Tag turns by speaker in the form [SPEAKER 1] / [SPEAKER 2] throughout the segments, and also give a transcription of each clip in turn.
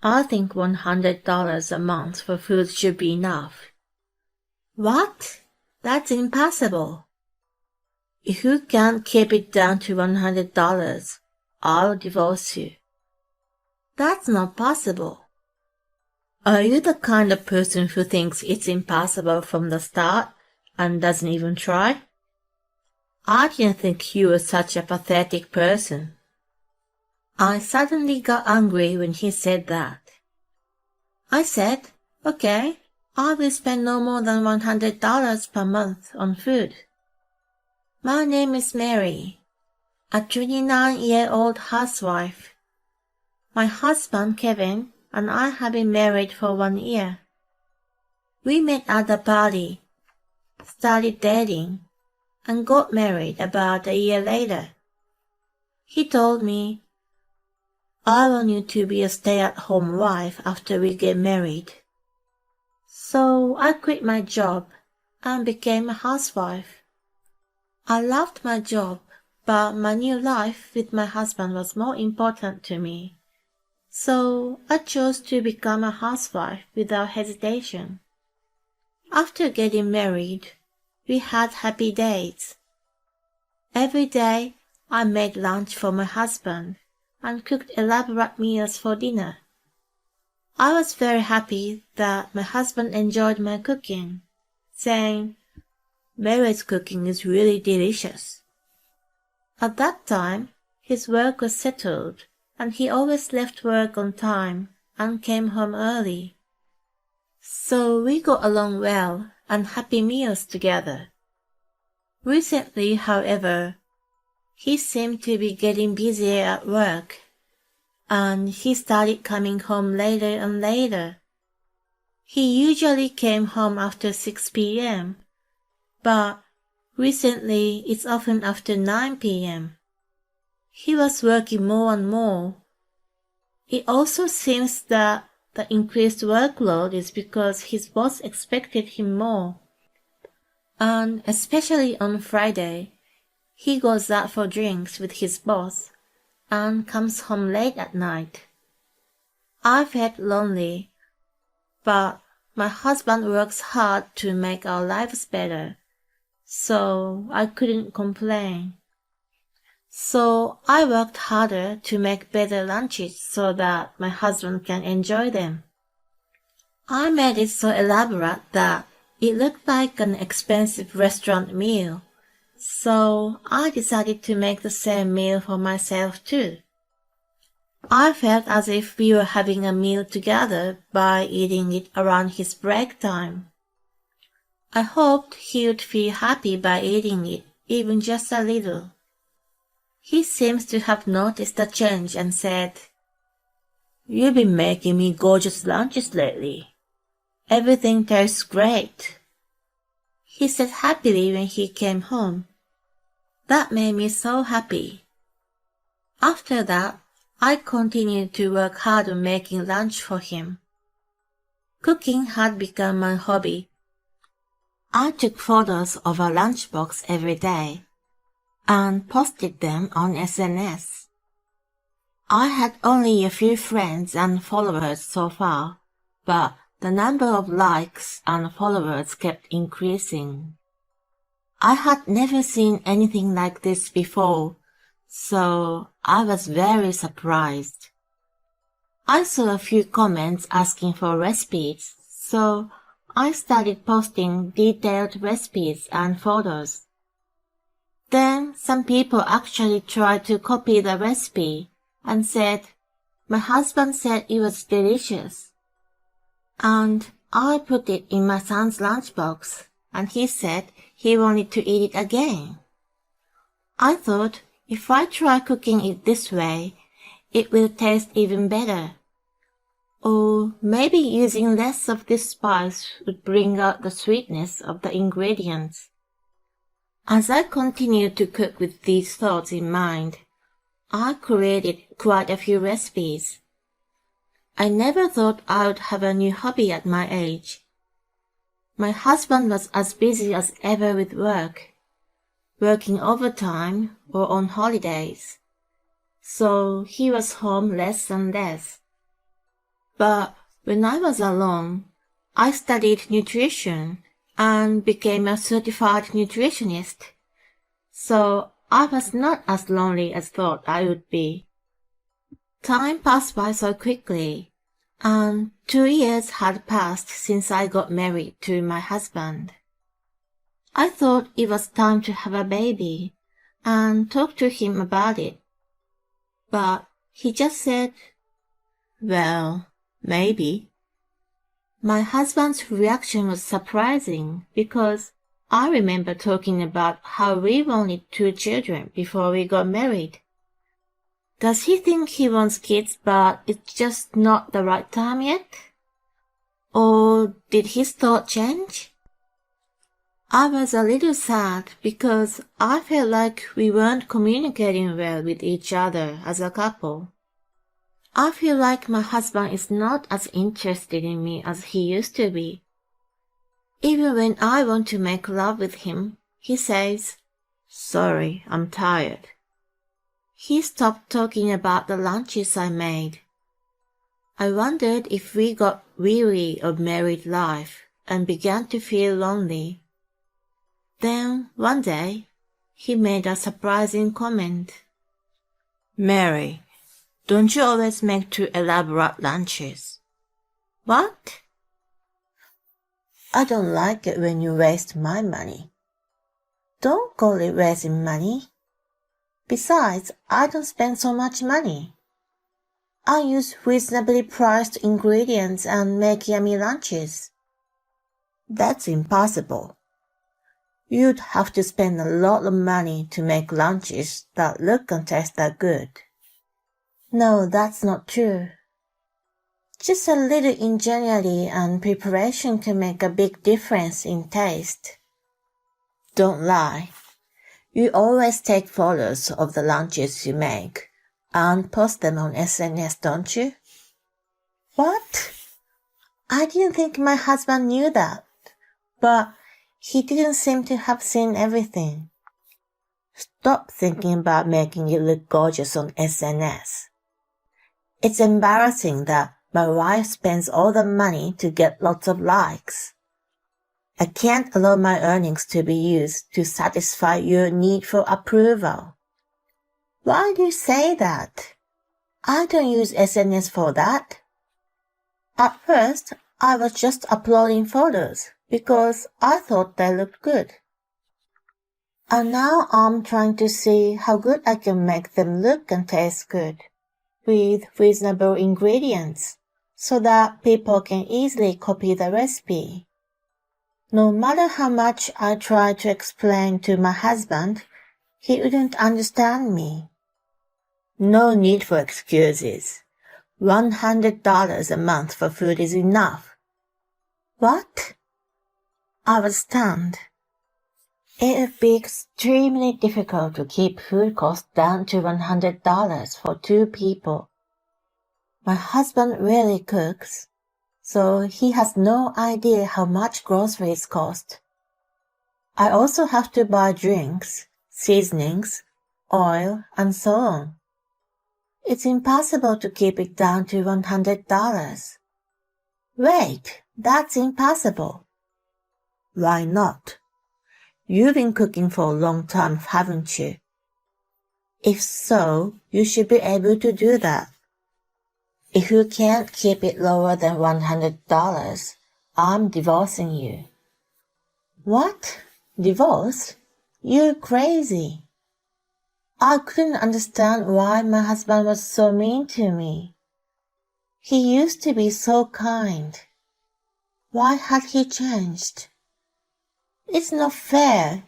[SPEAKER 1] I think $100 a month for food should be enough. What? That's impossible. If you can't keep it down to $100, I'll divorce you. That's not possible. Are you the kind of person who thinks it's impossible from the start and doesn't even try? I didn't think you were such a pathetic person. I suddenly got angry when he said that. I said, okay, I will spend no more than $100 per month on food. My name is Mary, a 29-year-old housewife. My husband, Kevin, and I have been married for 1 year. We met at a party, started dating, and got married about a year later. He told me, I want you to be a stay-at-home wife after we get married. So I quit my job and became a housewife. I loved my job, but my new life with my husband was more important to me. So I chose to become a housewife without hesitation. After getting married, we had happy days. Every day I made lunch for my husband and cooked elaborate meals for dinner. I was very happy that my husband enjoyed my cooking, saying, Mary's cooking is really delicious. At that time, his work was settled, and he always left work on time and came home early. So we got along well and happy meals together. Recently, however, he seemed to be getting busier at work, and he started coming home later and later. He usually came home after 6 p.m., but recently it's often after 9 p.m. He was working more and more. It also seems that the increased workload is because his boss expected him more. And especially on Friday, he goes out for drinks with his boss and comes home late at night. I felt lonely, but my husband works hard to make our lives better, so I couldn't complain. So I worked harder to make better lunches so that my husband can enjoy them. I made it so elaborate that it looked like an expensive restaurant meal, so I decided to make the same meal for myself too. I felt as if we were having a meal together by eating it around his break time. I hoped he would feel happy by eating it, even just a little. He seems to have noticed the change and said, You've been making me gorgeous lunches lately. Everything tastes great. He said happily when he came home. That made me so happy. After that, I continued to work hard on making lunch for him. Cooking had become my hobby. I took photos of our lunchbox every day and posted them on SNS. I had only a few friends and followers so far, but the number of likes and followers kept increasing. I had never seen anything like this before, so I was very surprised. I saw a few comments asking for recipes, so I started posting detailed recipes and photos. Then some people actually tried to copy the recipe and said, My husband said it was delicious. And I put it in my son's lunchbox, and he said he wanted to eat it again. I thought, if I try cooking it this way, it will taste even better. Or maybe using less of this spice would bring out the sweetness of the ingredients. As I continued to cook with these thoughts in mind, I created quite a few recipes. I never thought I would have a new hobby at my age. My husband was as busy as ever with work, working overtime or on holidays, so he was home less and less. But when I was alone, I studied nutrition and became a certified nutritionist. So I was not as lonely as thought I would be. Time passed by so quickly, and 2 years had passed since I got married to my husband. I thought it was time to have a baby and talked to him about it. But he just said, "Well, maybe." My husband's reaction was surprising because I remember talking about how we wanted 2 children before we got married. Does he think he wants kids but it's just not the right time yet? Or did his thought change? I was a little sad because I felt like we weren't communicating well with each other as a couple. I feel like my husband is not as interested in me as he used to be. Even when I want to make love with him, he says, "Sorry, I'm tired." He stopped talking about the lunches I made. I wondered if we got weary of married life and began to feel lonely. Then, one day, he made a surprising comment. "Mary, don't you always make too elaborate lunches?" "What?" "I don't like it when you waste my money." "Don't call it wasting money. Besides, I don't spend so much money. I use reasonably priced ingredients and make yummy lunches." "That's impossible. You'd have to spend a lot of money to make lunches that look and taste that good." "No, that's not true. Just a little ingenuity and preparation can make a big difference in taste." "Don't lie. You always take photos of the lunches you make and post them on SNS, don't you?" "What? I didn't think my husband knew that, but he didn't seem to have seen everything." "Stop thinking about making it look gorgeous on SNS. It's embarrassing that my wife spends all the money to get lots of likes. I can't allow my earnings to be used to satisfy your need for approval." "Why do you say that? I don't use SNS for that." "At first, I was just uploading photos because I thought they looked good. And now I'm trying to see how good I can make them look and taste good with reasonable ingredients so that people can easily copy the recipe." No matter how much I tried to explain to my husband, he wouldn't understand me. "No need for excuses. $100 a month for food is enough." "What?" I was stunned. It would be extremely difficult to keep food costs down to $100 for 2 people. My husband rarely cooks, so he has no idea how much groceries cost. I also have to buy drinks, seasonings, oil, and so on. It's impossible to keep it down to $100. "Wait, that's impossible." "Why not? You've been cooking for a long time, haven't you? If so, you should be able to do that. If you can't keep it lower than $100, I'm divorcing you." "What? Divorce? You're crazy." I couldn't understand why my husband was so mean to me. He used to be so kind. Why had he changed? "It's not fair.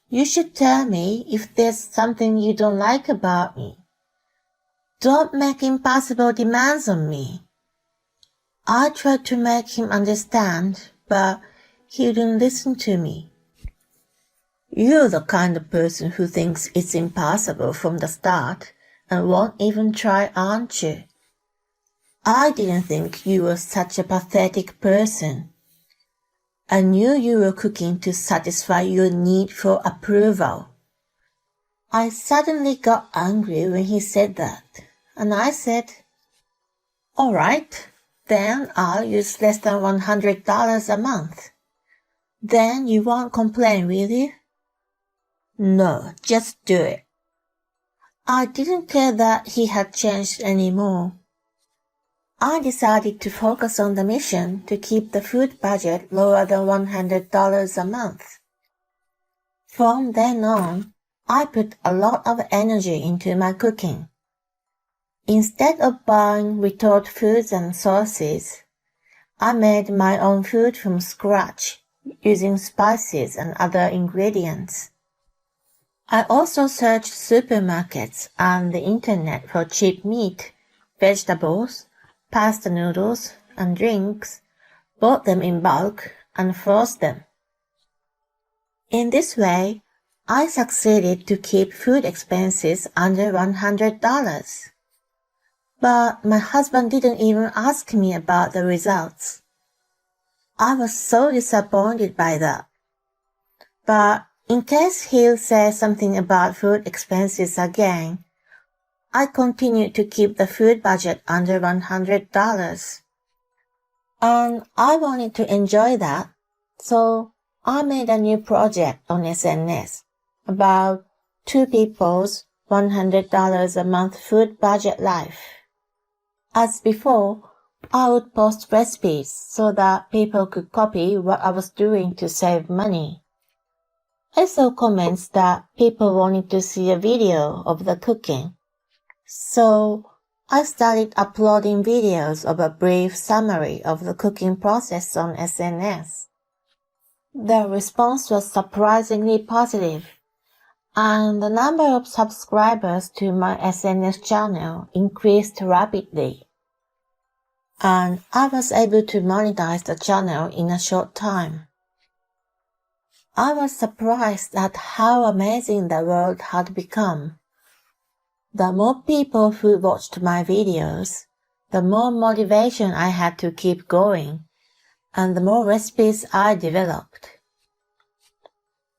[SPEAKER 1] You should tell me if there's something you don't like about me. Don't make impossible demands on me." I tried to make him understand, but he wouldn't listen to me. "You're the kind of person who thinks it's impossible from the start and won't even try, aren't you? I didn't think you were such a pathetic person. I knew you were cooking to satisfy your need for approval." I suddenly got angry when he said that, and I said, "All right, Then I'll use less than $100 a month. Then you won't complain, will you? No, just do it. I didn't care that he had changed anymore. I decided to focus on the mission to keep the food budget lower than $100 a month. From then on, I put a lot of energy into my cooking. Instead of buying retold foods and sauces, I made my own food from scratch using spices and other ingredients. I also searched supermarkets and the internet for cheap meat, vegetables, pasta noodles, and drinks, bought them in bulk, and froze them. In this way, I succeeded to keep food expenses under $100. But my husband didn't even ask me about the results. I was so disappointed by that. But in case he'll say something about food expenses again, I continued to keep the food budget under $100. And I wanted to enjoy that, so I made a new project on SNS about two people's $100 a month food budget life. As before, I would post recipes so that people could copy what I was doing to save money. I saw comments that people wanted to see a video of the cooking. So I started uploading videos of a brief summary of the cooking process on SNS. The response was surprisingly positive, and the number of subscribers to my SNS channel increased rapidly. And I was able to monetize the channel in a short time. I was surprised at how amazing the world had become. The more people who watched my videos, the more motivation I had to keep going, and the more recipes I developed.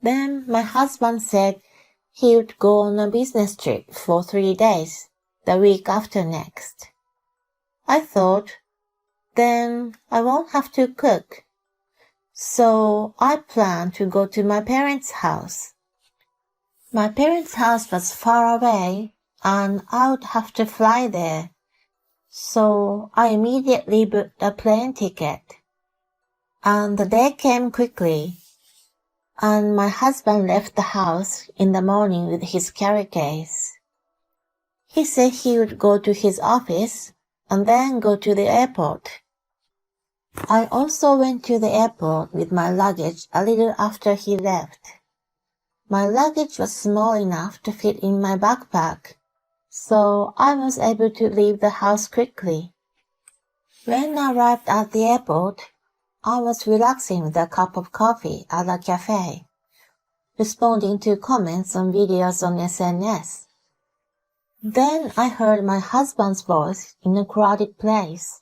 [SPEAKER 1] Then my husband said he would go on a business trip for 3 days, the week after next. I thought, then I won't have to cook. So I planned to go to my parents' house. My parents' house was far away, and I would have to fly there. So I immediately booked a plane ticket. And the day came quickly, and my husband left the house in the morning with his carry case. He said he would go to his office and then go to the airport. I also went to the airport with my luggage a little after he left. My luggage was small enough to fit in my backpack, so I was able to leave the house quickly. When I arrived at the airport, I was relaxing with a cup of coffee at a cafe, responding to comments on videos on SNS. Then I heard my husband's voice in a crowded place.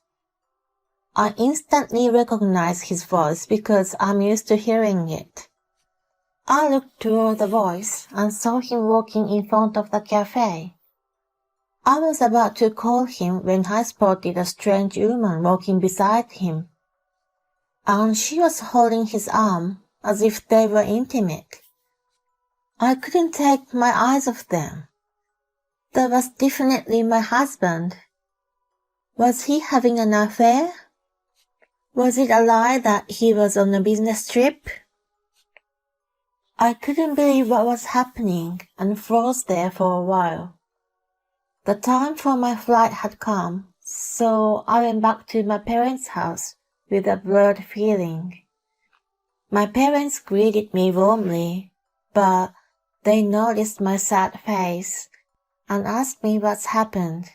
[SPEAKER 1] I instantly recognized his voice because I'm used to hearing it. I looked toward the voice and saw him walking in front of the cafe. I was about to call him when I spotted a strange woman walking beside him, and she was holding his arm as if they were intimate. I couldn't take my eyes off them. That was definitely my husband. Was he having an affair? Was it a lie that he was on a business trip? I couldn't believe what was happening and froze there for a while. The time for my flight had come, so I went back to my parents' house with a blurred feeling. My parents greeted me warmly, but they noticed my sad face and asked me what's happened.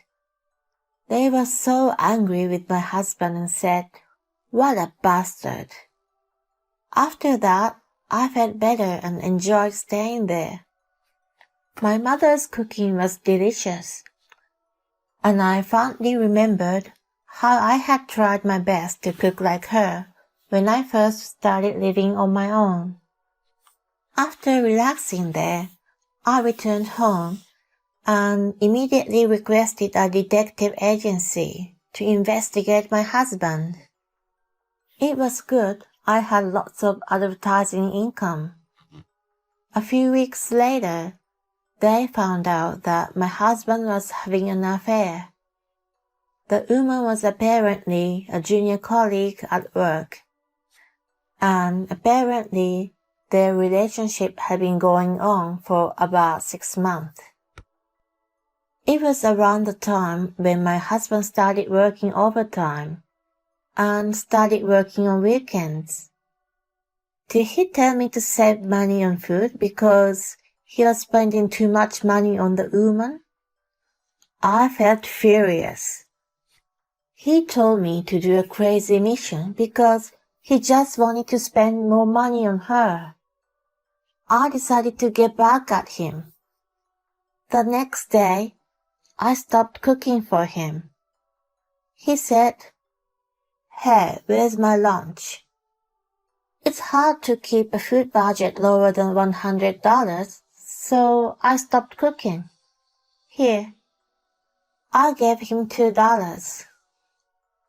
[SPEAKER 1] They were so angry with my husband and said, "What a bastard." After that, I felt better and enjoyed staying there. My mother's cooking was delicious, and I fondly remembered how I had tried my best to cook like her when I first started living on my own. After relaxing there, I returned home and immediately requested a detective agency to investigate my husband. It was good. I had lots of advertising income. A few weeks later, they found out that my husband was having an affair. The woman was apparently a junior colleague at work, and apparently their relationship had been going on for about 6 months. It was around the time when my husband started working overtime and started working on weekends. Did he tell me to save money on food because he was spending too much money on the woman? I felt furious. He told me to do a crazy mission because he just wanted to spend more money on her. I decided to get back at him. The next day, I stopped cooking for him. He said, "Hey, where's my lunch?" It's hard to keep a food budget lower than $100, so I stopped cooking. Here, I gave him $2.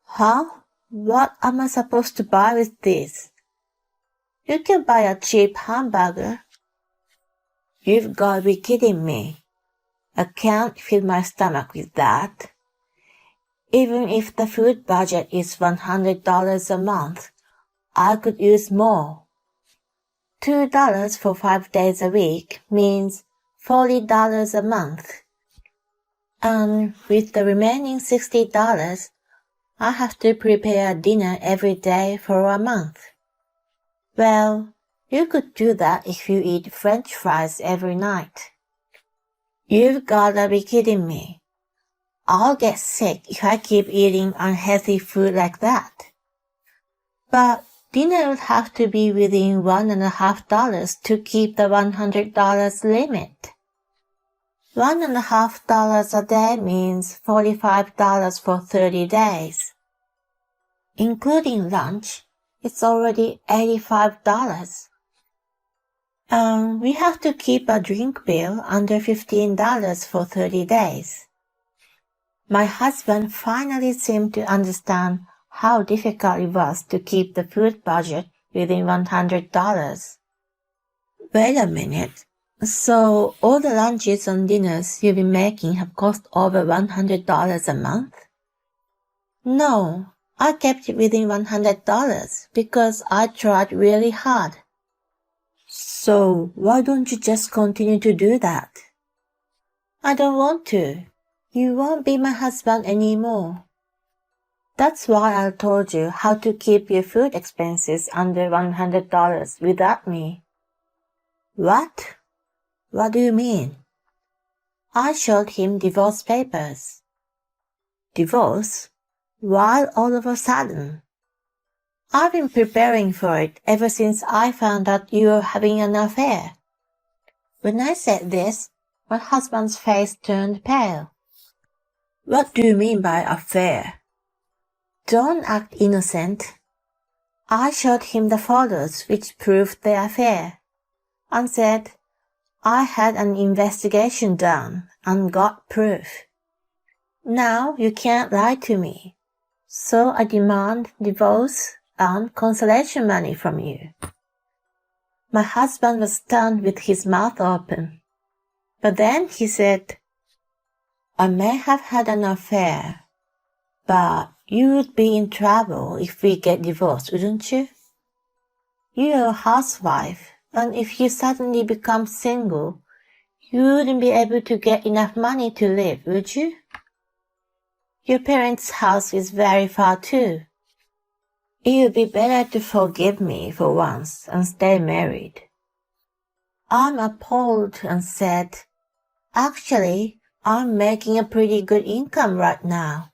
[SPEAKER 1] Huh? What am I supposed to buy with this? You can buy a cheap hamburger. You've got to be kidding me. I can't fill my stomach with that. Even if the food budget is $100 a month, I could use more. $2 for 5 days a week means $40 a month. And with the remaining $60, I have to prepare dinner every day for a month. Well, you could do that if you eat French fries every night. You've gotta be kidding me. I'll get sick if I keep eating unhealthy food like that. But dinner would have to be within $1.50 to keep the $100 limit. $1.50 a day means $45 for 30 days. Including lunch, it's already $85. We have to keep a drink bill under $15 for 30 days. My husband finally seemed to understand how difficult it was to keep the food budget within $100. Wait a minute. So all the lunches and dinners you've been making have cost over $100 a month? No, I kept it within $100 because I tried really hard. So why don't you just continue to do that? I don't want to. You won't be my husband anymore. That's why I told you how to keep your food expenses under $100 without me. What? What do you mean? I showed him divorce papers. Divorce? Why all of a sudden? I've been preparing for it ever since I found out you were having an affair. When I said this, my husband's face turned pale. What do you mean by affair? Don't act innocent. I showed him the photos which proved the affair, and said I had an investigation done and got proof. Now you can't lie to me, so I demand divorce and consolation money from you. My husband was stunned with his mouth open, but then he said, I may have had an affair, but you would be in trouble if we get divorced, wouldn't you? You're a housewife, and if you suddenly become single, you wouldn't be able to get enough money to live, would you? Your parents' house is very far too. It would be better to forgive me for once and stay married. I'm appalled and said, actually, I'm making a pretty good income right now.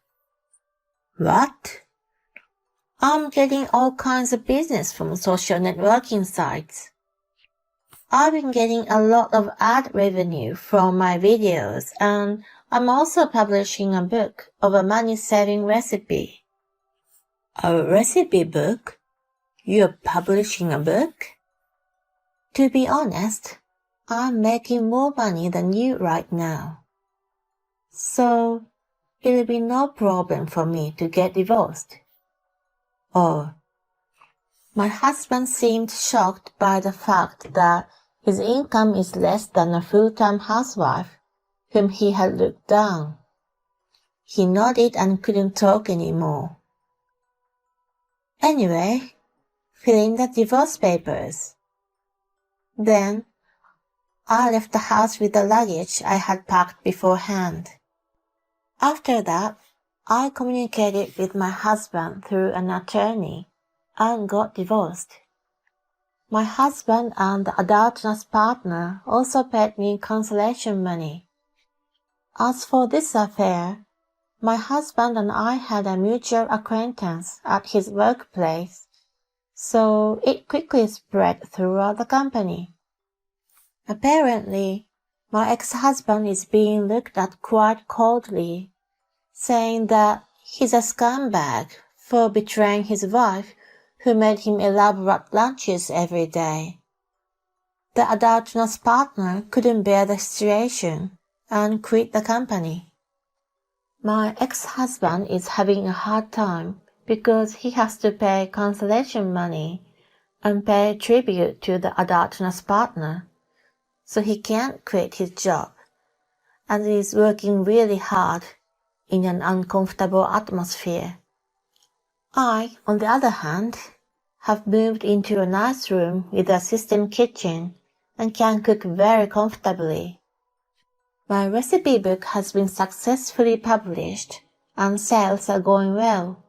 [SPEAKER 1] What? I'm getting all kinds of business from social networking sites. I've been getting a lot of ad revenue from my videos, and I'm also publishing a book of a money-saving recipe. A recipe book? You're publishing a book? To be honest, I'm making more money than you right now. So, it'll be no problem for me to get divorced. Oh. My husband seemed shocked by the fact that his income is less than a full-time housewife whom he had looked down. He nodded and couldn't talk anymore. Anyway, fill in the divorce papers. Then, I left the house with the luggage I had packed beforehand. After that, I communicated with my husband through an attorney and got divorced. My husband and the adulterous partner also paid me consolation money. As for this affair, my husband and I had a mutual acquaintance at his workplace, so it quickly spread throughout the company. Apparently, my ex-husband is being looked at quite coldly, saying that he's a scumbag for betraying his wife who made him elaborate lunches every day. The adulterous partner couldn't bear the situation and quit the company. My ex-husband is having a hard time because he has to pay consolation money and pay tribute to the adulterous partner, so he can't quit his job and is working really hard in an uncomfortable atmosphere. I, on the other hand, have moved into a nice room with a system kitchen and can cook very comfortably. My recipe book has been successfully published and sales are going well.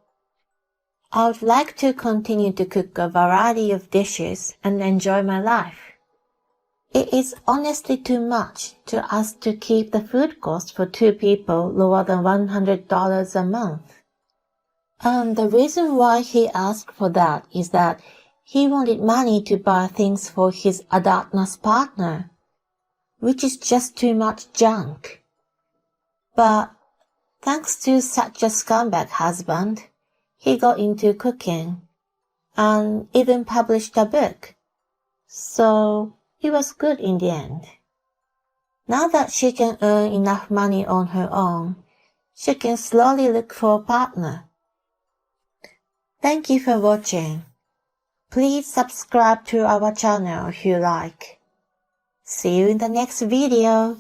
[SPEAKER 1] I would like to continue to cook a variety of dishes and enjoy my life. It is honestly too much to ask to keep the food cost for 2 people lower than $100 a month. And the reason why he asked for that is that he wanted money to buy things for his adulterous partner, which is just too much junk. But thanks to such a scumbag husband, he got into cooking and even published a book. So it was good in the end. Now that she can earn enough money on her own, she can slowly look for a partner. Thank you for watching. Please subscribe to our channel if you like. See you in the next video.